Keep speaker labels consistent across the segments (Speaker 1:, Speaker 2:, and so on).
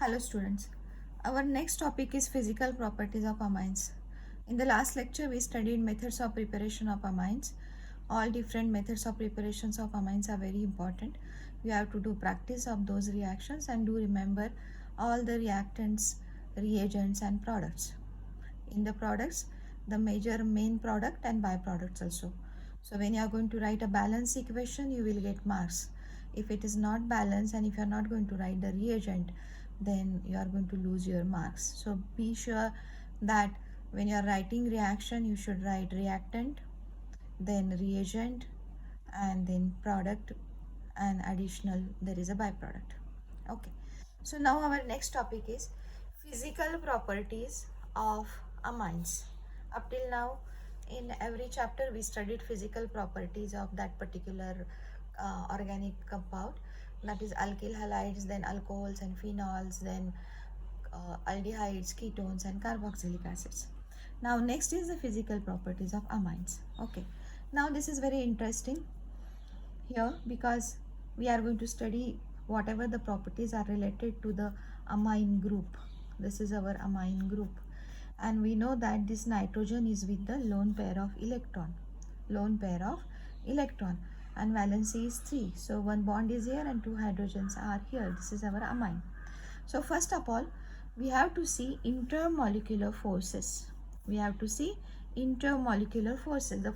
Speaker 1: Hello students, our next topic is physical properties of amines. In the last lecture we studied methods of preparation of amines. All different methods of preparations of amines are very important. You have to do practice of those reactions and do remember all the reactants, reagents and products. In the products, the major main product and byproducts also. So when you are going to write a balance equation, you will get marks. If it is not balanced and if you are not going to write the reagent, then you are going to lose your marks. So be sure that when you are writing reaction, you should write reactant, then reagent, and then product, and additional there is a byproduct. Okay, so now our next topic is physical properties of amines. Up till now, in every chapter we studied physical properties of that particular organic compound, that is alkyl halides, then alcohols and phenols, then aldehydes, ketones and carboxylic acids. Now next is the physical properties of amines. Okay, now this is very interesting here because we are going to study whatever the properties are related to the amine group. This is our amine group, and we know that this nitrogen is with the lone pair of electron, and valency is 3. So one bond is here and 2 hydrogens are here. This is our amine. So first of all, we have to see intermolecular forces. The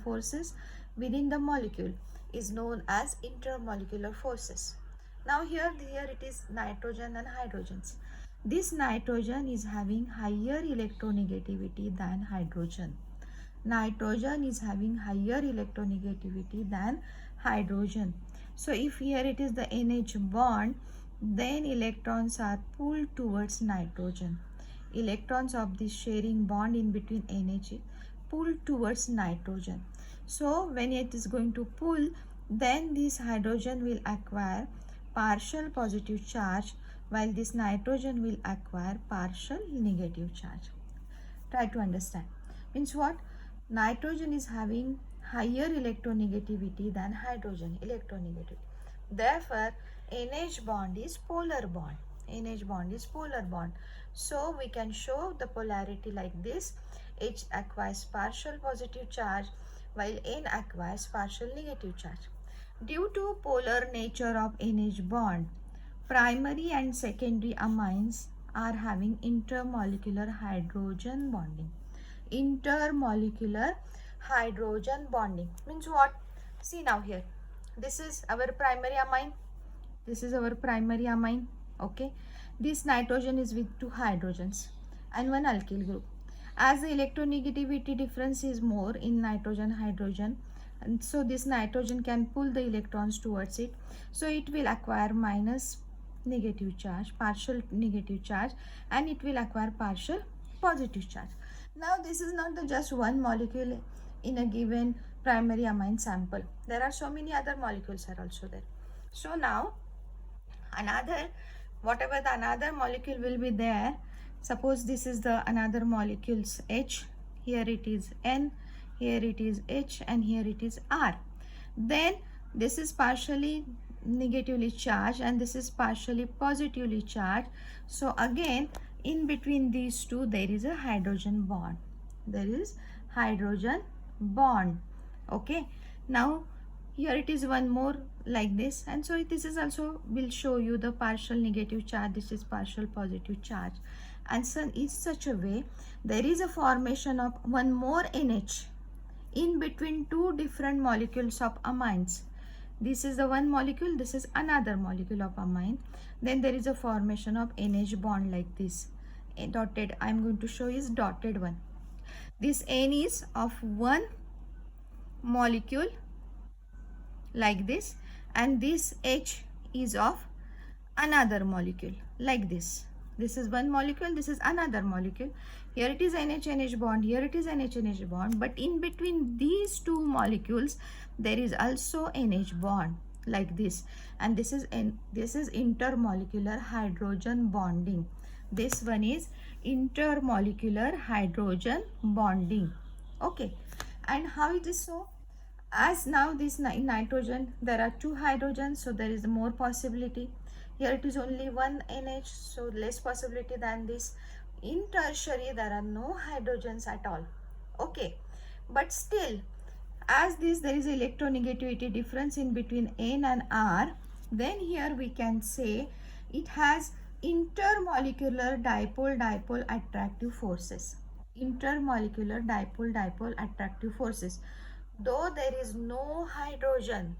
Speaker 1: forces within the molecule is known as intermolecular forces. Now here it is nitrogen and hydrogens. This nitrogen is having higher electronegativity than hydrogen. So if here it is the NH bond, then electrons are pulled towards nitrogen. Electrons of this sharing bond in between NH pulled towards nitrogen. So when it is going to pull, then this hydrogen will acquire partial positive charge while this nitrogen will acquire partial negative charge. Try to understand. Means what? Nitrogen is having higher electronegativity than hydrogen, electronegativity. Therefore, NH bond is polar bond. So we can show the polarity like this. H acquires partial positive charge while N acquires partial negative charge. Due to polar nature of NH bond, primary and secondary amines are having intermolecular hydrogen bonding. Means what? See now here, this is our primary amine. Okay, this nitrogen is with 2 hydrogens and one alkyl group. As the electronegativity difference is more in nitrogen hydrogen, and so this nitrogen can pull the electrons towards it, so it will acquire minus negative charge, partial negative charge, and it will acquire partial positive charge. Now this is not the just one molecule in a given primary amine sample. There are so many other molecules are also there. So now another molecule will be there. Suppose this is the another molecules H, here it is N, here it is H, and here it is R. Then this is partially negatively charged and this is partially positively charged. So again in between these two there is a hydrogen bond. Okay, now here it is one more like this, and so this is also will show you the partial negative charge, this is partial positive charge, and so in such a way there is a formation of one more NH in between two different molecules of amines. This is the one molecule, this is another molecule of amine. Then there is a formation of NH bond like this. A dotted, I am going to show is dotted one. This N is of one molecule like this, and this H is of another molecule like this. This is one molecule, this is another molecule. Here it is NH bond, here it is NH bond, but in between these two molecules there is also NH bond like this, and this is intermolecular hydrogen bonding. This one is intermolecular hydrogen bonding. Okay, and how it is so? As now this nitrogen, there are 2 hydrogens, so there is more possibility. Here it is only one NH, so less possibility than this. In tertiary, there are no hydrogens at all. Okay, but still, as this there is electronegativity difference in between N and R, then here we can say it has intermolecular dipole-dipole attractive forces. Intermolecular dipole-dipole attractive forces. Though there is no hydrogen,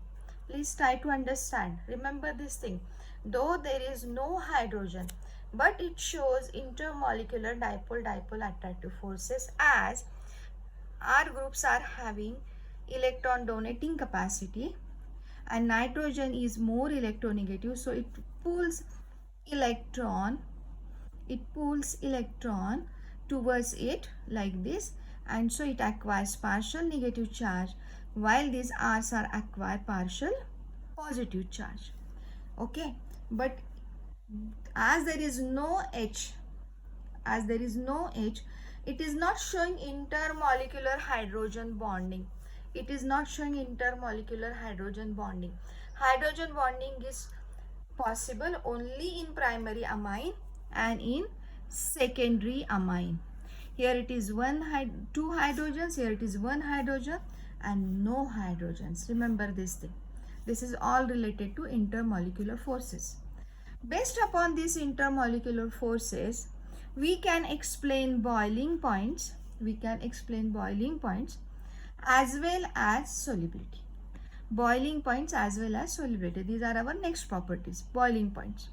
Speaker 1: please try to understand. Remember this thing. Though there is no hydrogen, but it shows intermolecular dipole-dipole attractive forces, as R groups are having electron donating capacity and nitrogen is more electronegative, so it pulls electron towards it like this, and so it acquires partial negative charge, while these R's are acquire partial positive charge. Okay, but as there is no H, it is not showing intermolecular hydrogen bonding. Hydrogen bonding is possible only in primary amine and in secondary amine. Here it is two hydrogens, here it is one hydrogen and no hydrogens. Remember this thing. This is all related to intermolecular forces. Based upon these intermolecular forces, we can explain boiling points. As well as solubility. These are our next properties, boiling points.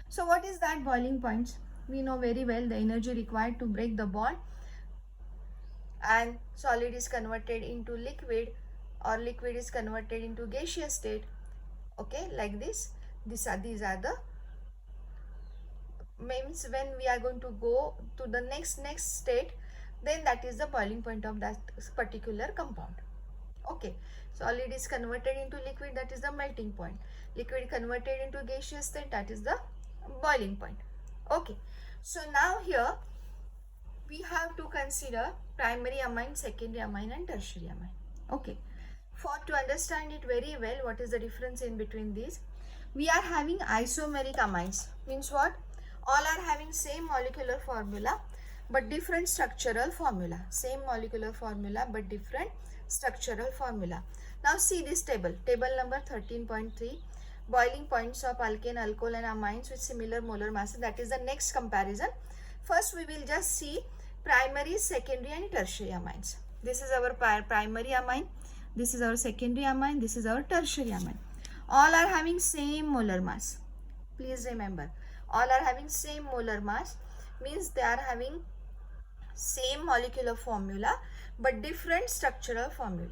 Speaker 1: So what is that boiling points? We know very well the energy required to break the bond and solid is converted into liquid or liquid is converted into gaseous state. Okay, like this. These are the means when we are going to go to the next state, then that is the boiling point of that particular compound. Okay, solid is converted into liquid, that is the melting point. Liquid converted into gaseous state, that is the boiling point. Okay, so now here we have to consider primary amine, secondary amine and tertiary amine. Okay, for to understand it very well, what is the difference in between these? We are having isomeric amines. Means what? All are having same molecular formula but different structural formula. Same molecular formula but different structural formula. Now see this table number 13.3, boiling points of alkane, alcohol and amines with similar molar masses. That is the next comparison. First we will just see primary, secondary and tertiary amines. This is our primary amine, this is our secondary amine, this is our tertiary amine. All are having same molar mass. Please remember, all are having same molar mass, means they are having same molecular formula but different structural formulae.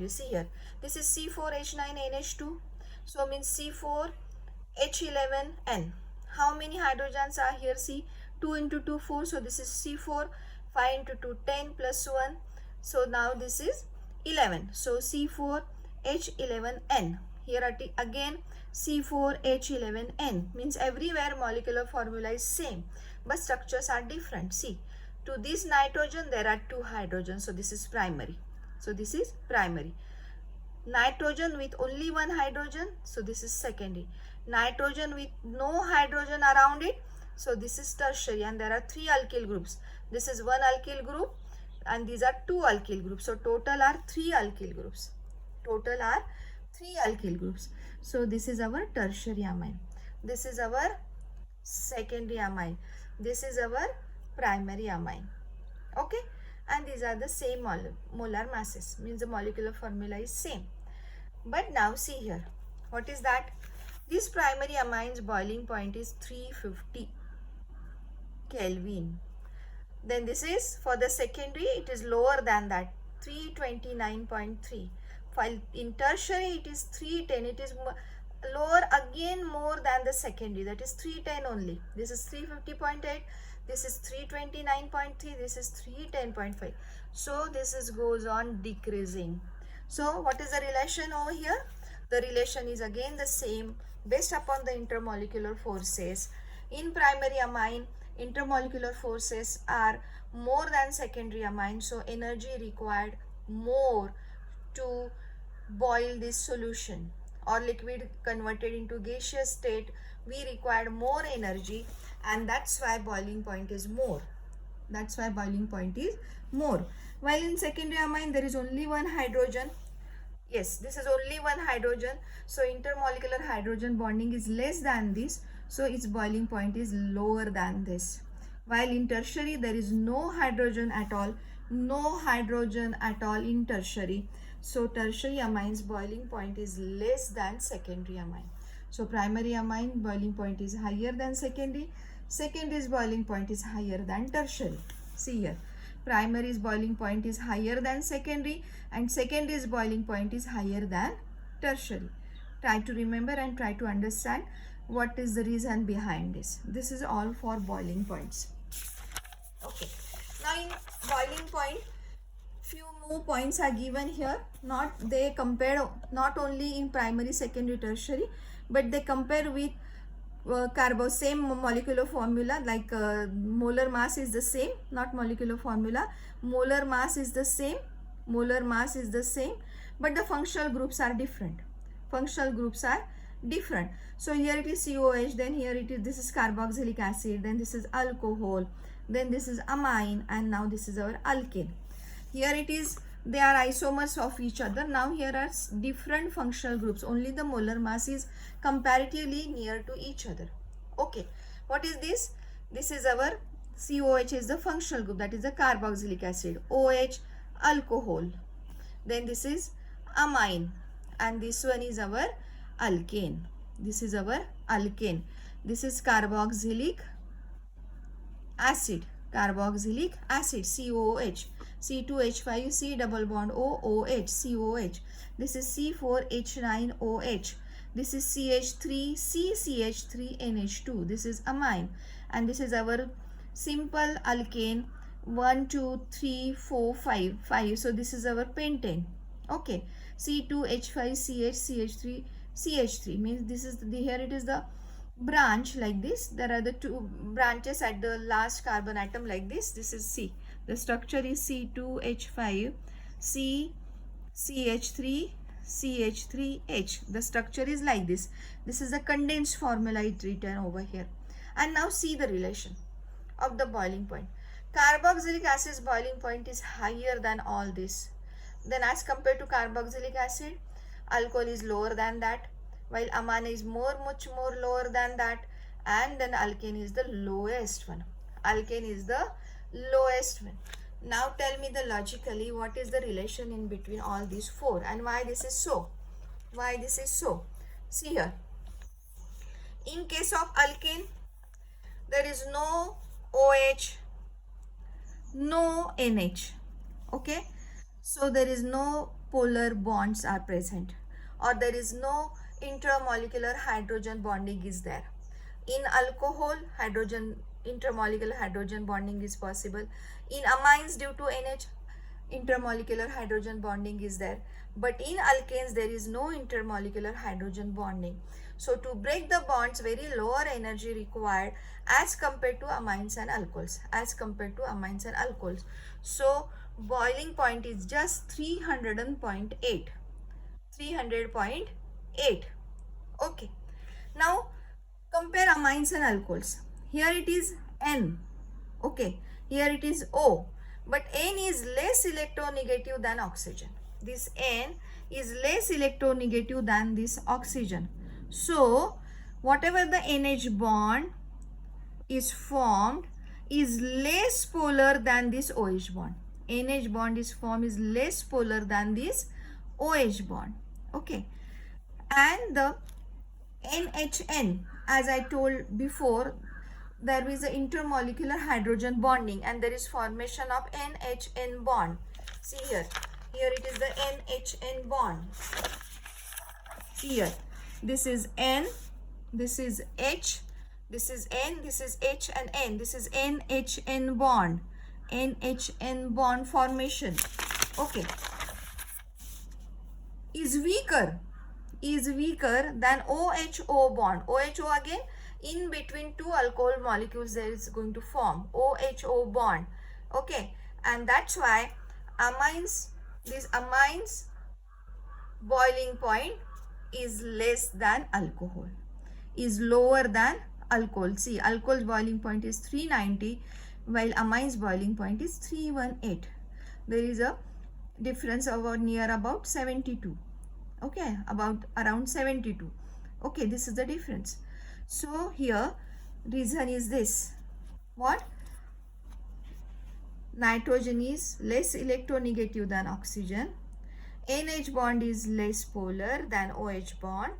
Speaker 1: See here, this is C4H9NH2, so means C4H11N. How many hydrogens are here? See, 2 into 2 4, so this is C4. 5 into 2 10 plus 1, so now this is 11, so C4H11N. Here again C4H11N, means everywhere molecular formula is same but structures are different. See, to this nitrogen there are 2 hydrogens, so this is primary. Nitrogen with only 1 hydrogen, so this is secondary. Nitrogen with no hydrogen around it, so this is tertiary, and there are 3 alkyl groups. This is 1 alkyl group and these are 2 alkyl groups, so total are 3 alkyl groups. So this is our tertiary amine, this is our secondary amine, this is our primary amine. Okay, and these are the same molar masses, means the molecular formula is same. But now see here, what is that? This primary amine's boiling point is 350 Kelvin. Then this is for the secondary, it is lower than that, 329.3. While in tertiary it is 310, it is lower again more than the secondary, that is 310 only. This is 350.8, this is 329.3, this is 310.5. So this is goes on decreasing. So what is the relation over here? The relation is again the same based upon the intermolecular forces. In primary amine, intermolecular forces are more than secondary amine, so energy required more to boil this solution or liquid converted into gaseous state, we require more energy, and that's why boiling point is more. That's why boiling point is more. While in secondary amine there is only one hydrogen. Yes, this is only one hydrogen. So intermolecular hydrogen bonding is less than this. So its boiling point is lower than this. While in tertiary there is no hydrogen at all. No hydrogen at all in tertiary. So tertiary amines boiling point is less than secondary amine. So primary amine boiling point is higher than secondary. Secondary's boiling point is higher than tertiary. See here. Primary's boiling point is higher than secondary, and secondary's boiling point is higher than tertiary. Try to remember and try to understand what is the reason behind this. This is all for boiling points. Okay. Now in boiling point, few more points are given here. They compare not only in primary, secondary, tertiary, but they compare with same molecular formula, like molar mass is the same, not molecular formula. Molar mass is the same, but the functional groups are different. So here it is COH, then here it is, this is carboxylic acid, then this is alcohol, then this is amine, and now this is our alkane. Here it is, they are isomers of each other. Now here are different functional groups. Only the molar mass is comparatively near to each other. Okay. What is this? This is our COH is the functional group, that is the carboxylic acid. OH, alcohol. Then this is amine. And this one is our alkane. This is carboxylic acid. COH. C2H5, C double bond OH, COH. This is C4H9OH. This is CH3, CCH3NH2. This is amine. And this is our simple alkane. 1, 2, 3, 4, 5. 5. So this is our pentane. Okay. C2H5CH, CH3 means this is here it is the branch like this. There are the two branches at the last carbon atom like this. This is C. The structure is C2H5, CH3, CH3H. The structure is like this. This is the condensed formula it written over here. And now see the relation of the boiling point. Carboxylic acid's boiling point is higher than all this. Then as compared to carboxylic acid, alcohol is lower than that, while amine is much more lower than that, and then alkane is the lowest one. Now tell me the logically what is the relation in between all these four and why this is so. See here. In case of alkane, there is no OH, no NH. Okay. So there is no polar bonds are present, or there is no intermolecular hydrogen bonding is there. In alcohol, intermolecular hydrogen bonding is possible. In amines, due to NH, intermolecular hydrogen bonding is there. But in alkanes, there is no intermolecular hydrogen bonding. So to break the bonds, very lower energy required as compared to amines and alcohols. So boiling point is just 300.8. Okay. Now compare amines and alcohols. Here it is N. Okay. Here it is O. But N is less electronegative than oxygen. This N is less electronegative than this oxygen. So whatever the NH bond is formed is less polar than this OH bond. NH bond is formed is less polar than this OH bond. Okay. And the NHN, as I told before, there is an intermolecular hydrogen bonding and there is formation of NHN bond. See here. Here it is the NHN bond. See here. This is N, this is H, this is N, this is H and N. This is NHN bond. NHN bond formation. Okay. Is weaker than OHO bond. OHO again, in between two alcohol molecules there is going to form OHO bond. Okay. And that's why amines, these amines boiling point is less than alcohol, is lower than alcohol. See, alcohol's boiling point is 390 while amine's boiling point is 318. There is a difference of near about 72. Okay, about around 72. Okay, this is the difference. So here reason is this. What? Nitrogen is less electronegative than oxygen. NH bond is less polar than OH bond,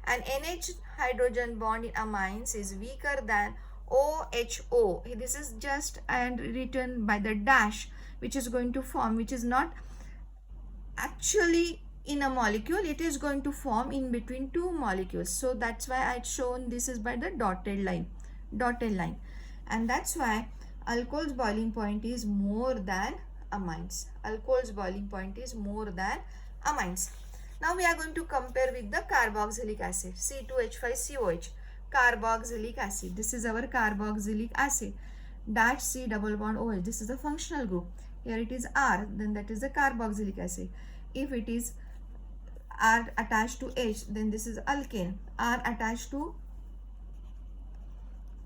Speaker 1: and NH hydrogen bond in amines is weaker than OHO. This is just and written by the dash, which is going to form, which is not actually in a molecule, it is going to form in between two molecules. So that's why I had shown this is by the dotted line, and that's why alcohol's boiling point is more than amines. Alcohol's boiling point is more than amines. Now we are going to compare with the carboxylic acid, C2H5COH, carboxylic acid. This is our carboxylic acid. Dash C double bond OH. This is the functional group. Here it is R, then that is the carboxylic acid. If it is R attached to H, then this is alkane. R attached to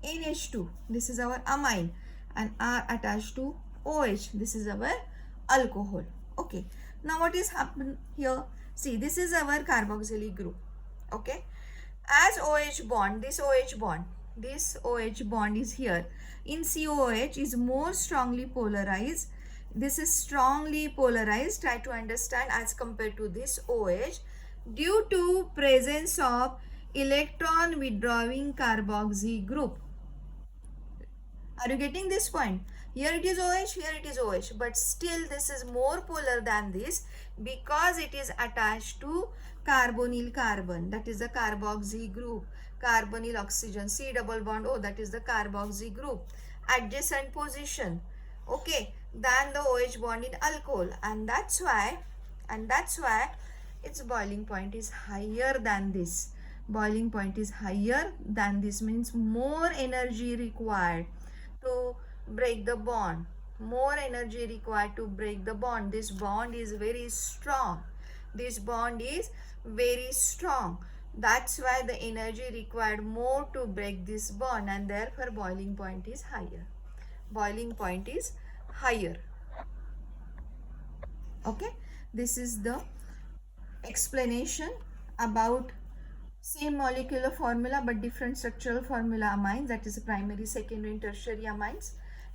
Speaker 1: NH2, this is our amine, and R attached to OH, this is our alcohol. Okay, now what is happened here? See, this is our carboxylic group. Okay, as OH bond, this OH bond is here in COOH is more strongly polarized. This is strongly polarized, try to understand, as compared to this OH, due to presence of electron withdrawing carboxy group. Are you getting this point? Here it is OH, here it is OH, but still this is more polar than this because it is attached to carbonyl carbon, that is the carboxy group. Carbonyl oxygen, C double bond O, that is the carboxy group. Adjacent position, okay, than the OH bond in alcohol, and that's why its boiling point is higher than this. Boiling point is higher than this, means more energy required to break the bond. More energy required to break the bond. This bond is very strong. This bond is very strong. That's why the energy required more to break this bond, and therefore boiling point is higher. Boiling point is higher. Okay, this is the explanation about same molecular formula but different structural formula amines, that is primary, secondary and tertiary amines,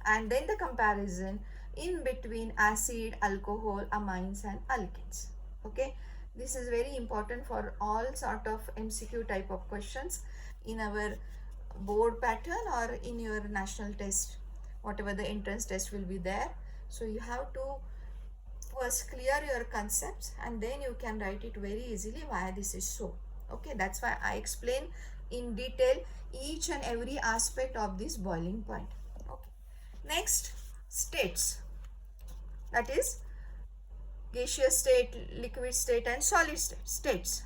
Speaker 1: and then the comparison in between acid, alcohol, amines and alkanes. Okay, this is very important for all sort of MCQ type of questions in our board pattern or in your national test, whatever the entrance test will be there. So you have to first clear your concepts and then you can write it very easily why this is so. Okay, that's why I explain in detail each and every aspect of this boiling point. Okay, next, states, that is gaseous state, liquid state and solid states.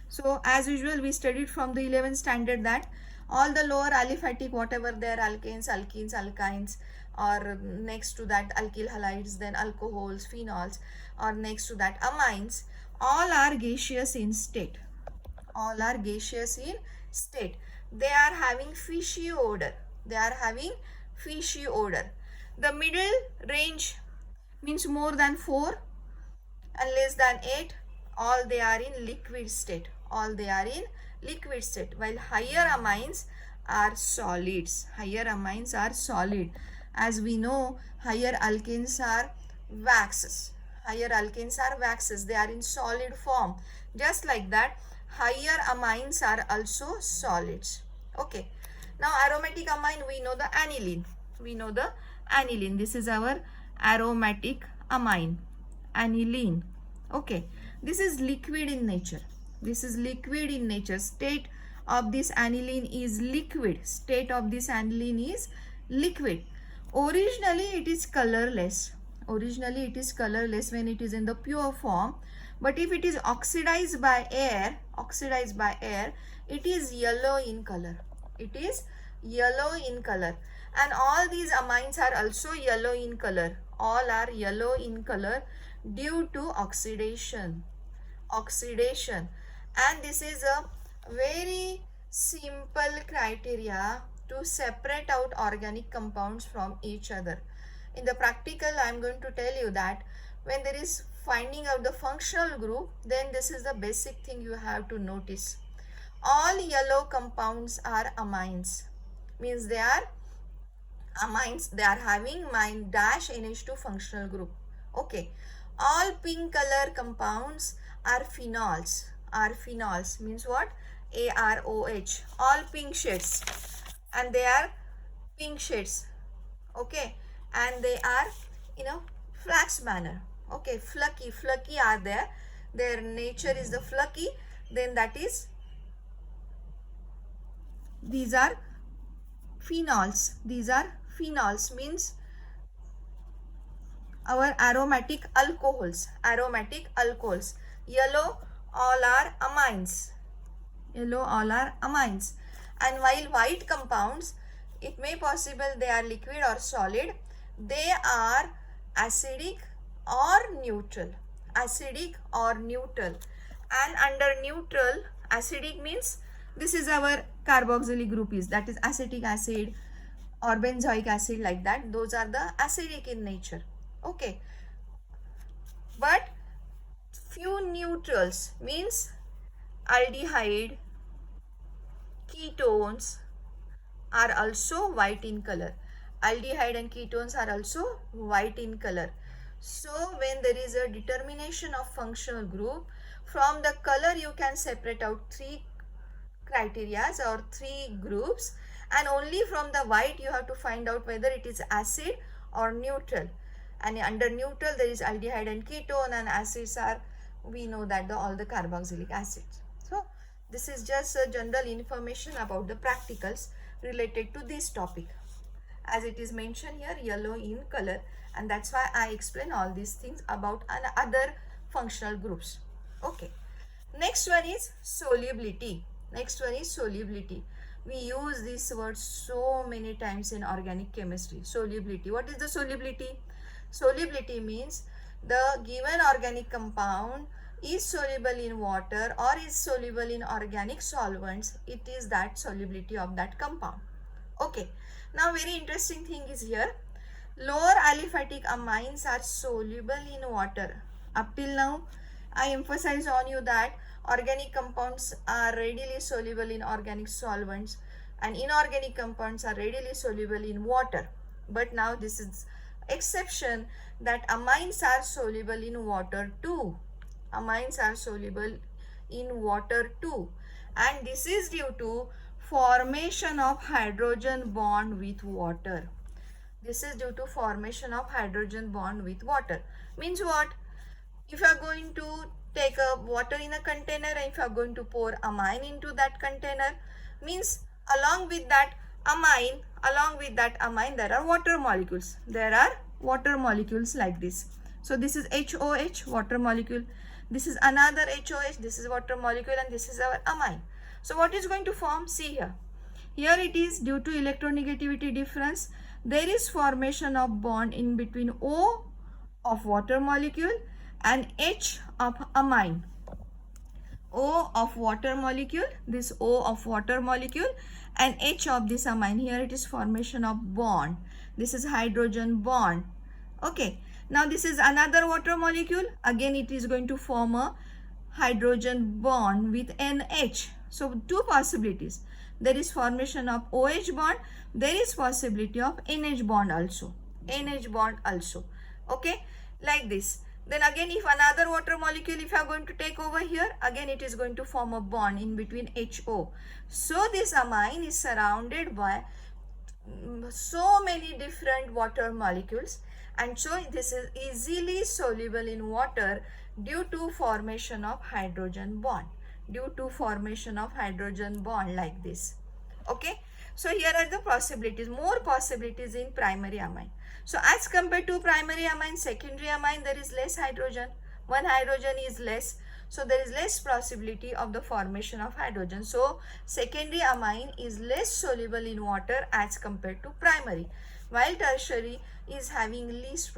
Speaker 1: So as usual we studied from the 11th standard that all the lower aliphatic, whatever their alkanes, alkenes, alkynes, or next to that alkyl halides, then alcohols, phenols, or next to that amines, all are gaseous in state. All are gaseous in state. They are having fishy odor. They are having fishy odor. The middle range means more than 4 and less than 8. All they are in liquid state. All they are in liquid state. While higher amines are solids. Higher amines are solid. As we know, higher alkanes are waxes. Higher alkanes are waxes. They are in solid form. Just like that, higher amines are also solids. Okay. Now aromatic amine, we know the aniline. We know the aniline. This is our aromatic amine. Aniline. Okay. This is liquid in nature. This is liquid in nature. State of this aniline is liquid. State of this aniline is liquid. Originally it is colorless. Originally it is colorless when it is in the pure form. But if it is oxidized by air, it is yellow in color. It is yellow in color. And all these amines are also yellow in color. All are yellow in color due to oxidation. Oxidation. and this is a very simple criteria to separate out organic compounds from each other. In the practical, I am going to tell you that when there is finding out the functional group, then this is the basic thing you have to notice. All yellow compounds are amines, means they are amines, they are having -, NH2 functional group. Okay, all pink color compounds are phenols means what? AROH, all pink shades, and they are pink shades. Okay, and they are in a flax manner. Okay, flucky are there, their nature is the flucky, then that is, these are phenols means our aromatic alcohols. Yellow, all are amines. And while white compounds, it may possible they are liquid or solid, they are acidic or neutral. And under neutral, acidic means this is our carboxylic group, is that is acetic acid or benzoic acid, like that. Those are the acidic in nature. Okay, but few neutrals means aldehyde, ketones are also white in color. Aldehyde and ketones are also white in color. So when there is a determination of functional group, from the color you can separate out three criteria or three groups, and only from the white you have to find out whether it is acid or neutral. And under neutral there is aldehyde and ketone, and acids are, we know that all the carboxylic acids. So this is just a general information about the practicals related to this topic. As it is mentioned here, yellow in color, and that's why I explain all these things about other functional groups. Okay, next one is solubility. We use this word so many times in organic chemistry. Solubility. What is the solubility? Solubility means the given organic compound is soluble in water or is soluble in organic solvents. It is that solubility of that compound. Okay, now very interesting thing is here. Lower aliphatic amines are soluble in water. Up till now, I emphasize on you that organic compounds are readily soluble in organic solvents and inorganic compounds are readily soluble in water. But now this is exception that amines are soluble in water too. And this is due to formation of hydrogen bond with water. Means what? If you are going to take a water in a container and if you are going to pour amine into that container, means along with that amine there are water molecules. Like this. So this is HOH, water molecule. This is another HOH, this is water molecule, and this is our amine. So what is going to form? See here. Here it is due to electronegativity difference. There is formation of bond in between O of water molecule and H of amine. O of water molecule, this O of water molecule, and H of this amine. Here it is formation of bond. This is hydrogen bond. Okay. Now this is another water molecule. Again it is going to form a hydrogen bond with NH. So two possibilities. There is formation of OH bond. There is possibility of NH bond also. Okay. Like this. Then again, if another water molecule, if you are going to take over here, again it is going to form a bond in between HO. So this amine is surrounded by so many different water molecules, and so this is easily soluble in water due to formation of hydrogen bond. Like this. Okay. So here are the possibilities, more possibilities in primary amine. So as compared to primary amine, secondary amine, there is less hydrogen. One hydrogen is less. So there is less possibility of the formation of hydrogen. So secondary amine is less soluble in water as compared to primary, while tertiary is having least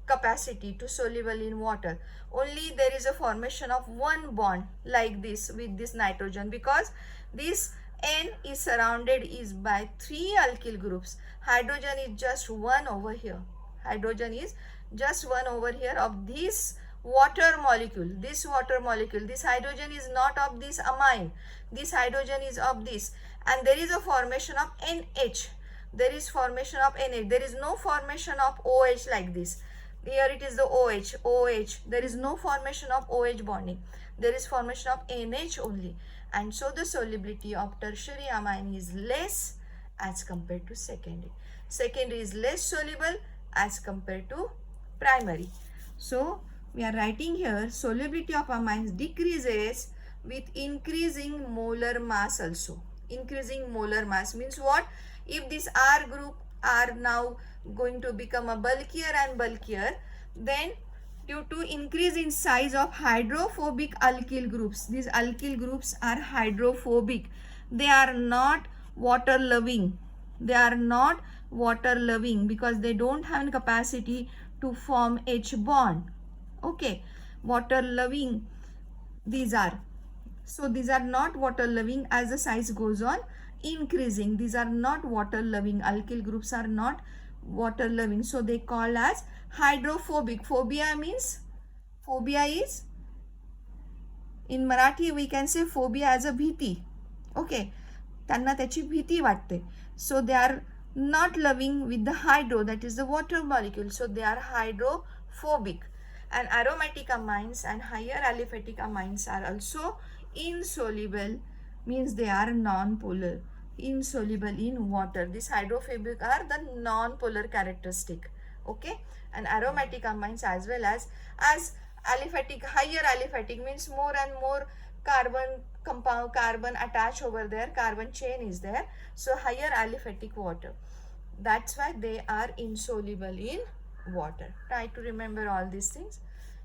Speaker 1: capacity to soluble in water. Only there is a formation of one bond like this with this nitrogen, because this N is surrounded is by 3 alkyl groups. Hydrogen is just one over here. Hydrogen is just one over here of this water molecule. This water molecule, this hydrogen is not of this amine. This hydrogen is of this, and there is a formation of NH. There is formation of NH. There is no formation of OH like this. Here it is the OH, OH. There is no formation of OH bonding. There is formation of NH only. And so the solubility of tertiary amine is less as compared to secondary. Secondary is less soluble as compared to primary. So we are writing here solubility of amines decreases with increasing molar mass also. Increasing molar mass means what? If this R group are now going to become a bulkier and bulkier, then due to increase in size of hydrophobic alkyl groups, these alkyl groups are hydrophobic. They are not water loving. They are not water loving because they don't have capacity to form H bond. Okay, water loving these are. So these are not water loving. As the size goes on increasing, these are not water loving. Alkyl groups are not water loving, so they call as hydrophobic. Phobia means, phobia is, in Marathi we can say phobia as a भीती. Okay, त्यांना त्याची भीती वाटते. So they are not loving with the hydro, that is the water molecule. So they are hydrophobic. And aromatic amines and higher aliphatic amines are also insoluble, means they are non-polar, insoluble in water. These hydrophobic are the non-polar characteristic. Okay, and aromatic amines as well as aliphatic, higher aliphatic means more and more carbon compound, carbon attach over there, carbon chain is there. So higher aliphatic water. That's why they are insoluble in water. Try to remember all these things.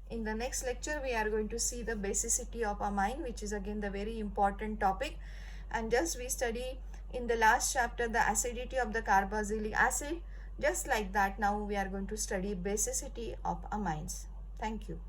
Speaker 1: In the next lecture, we are going to see the basicity of amine, which is again the very important topic. And just we study in the last chapter the acidity of the carboxylic acid. Just like that, now we are going to study basicity of amines. Thank you.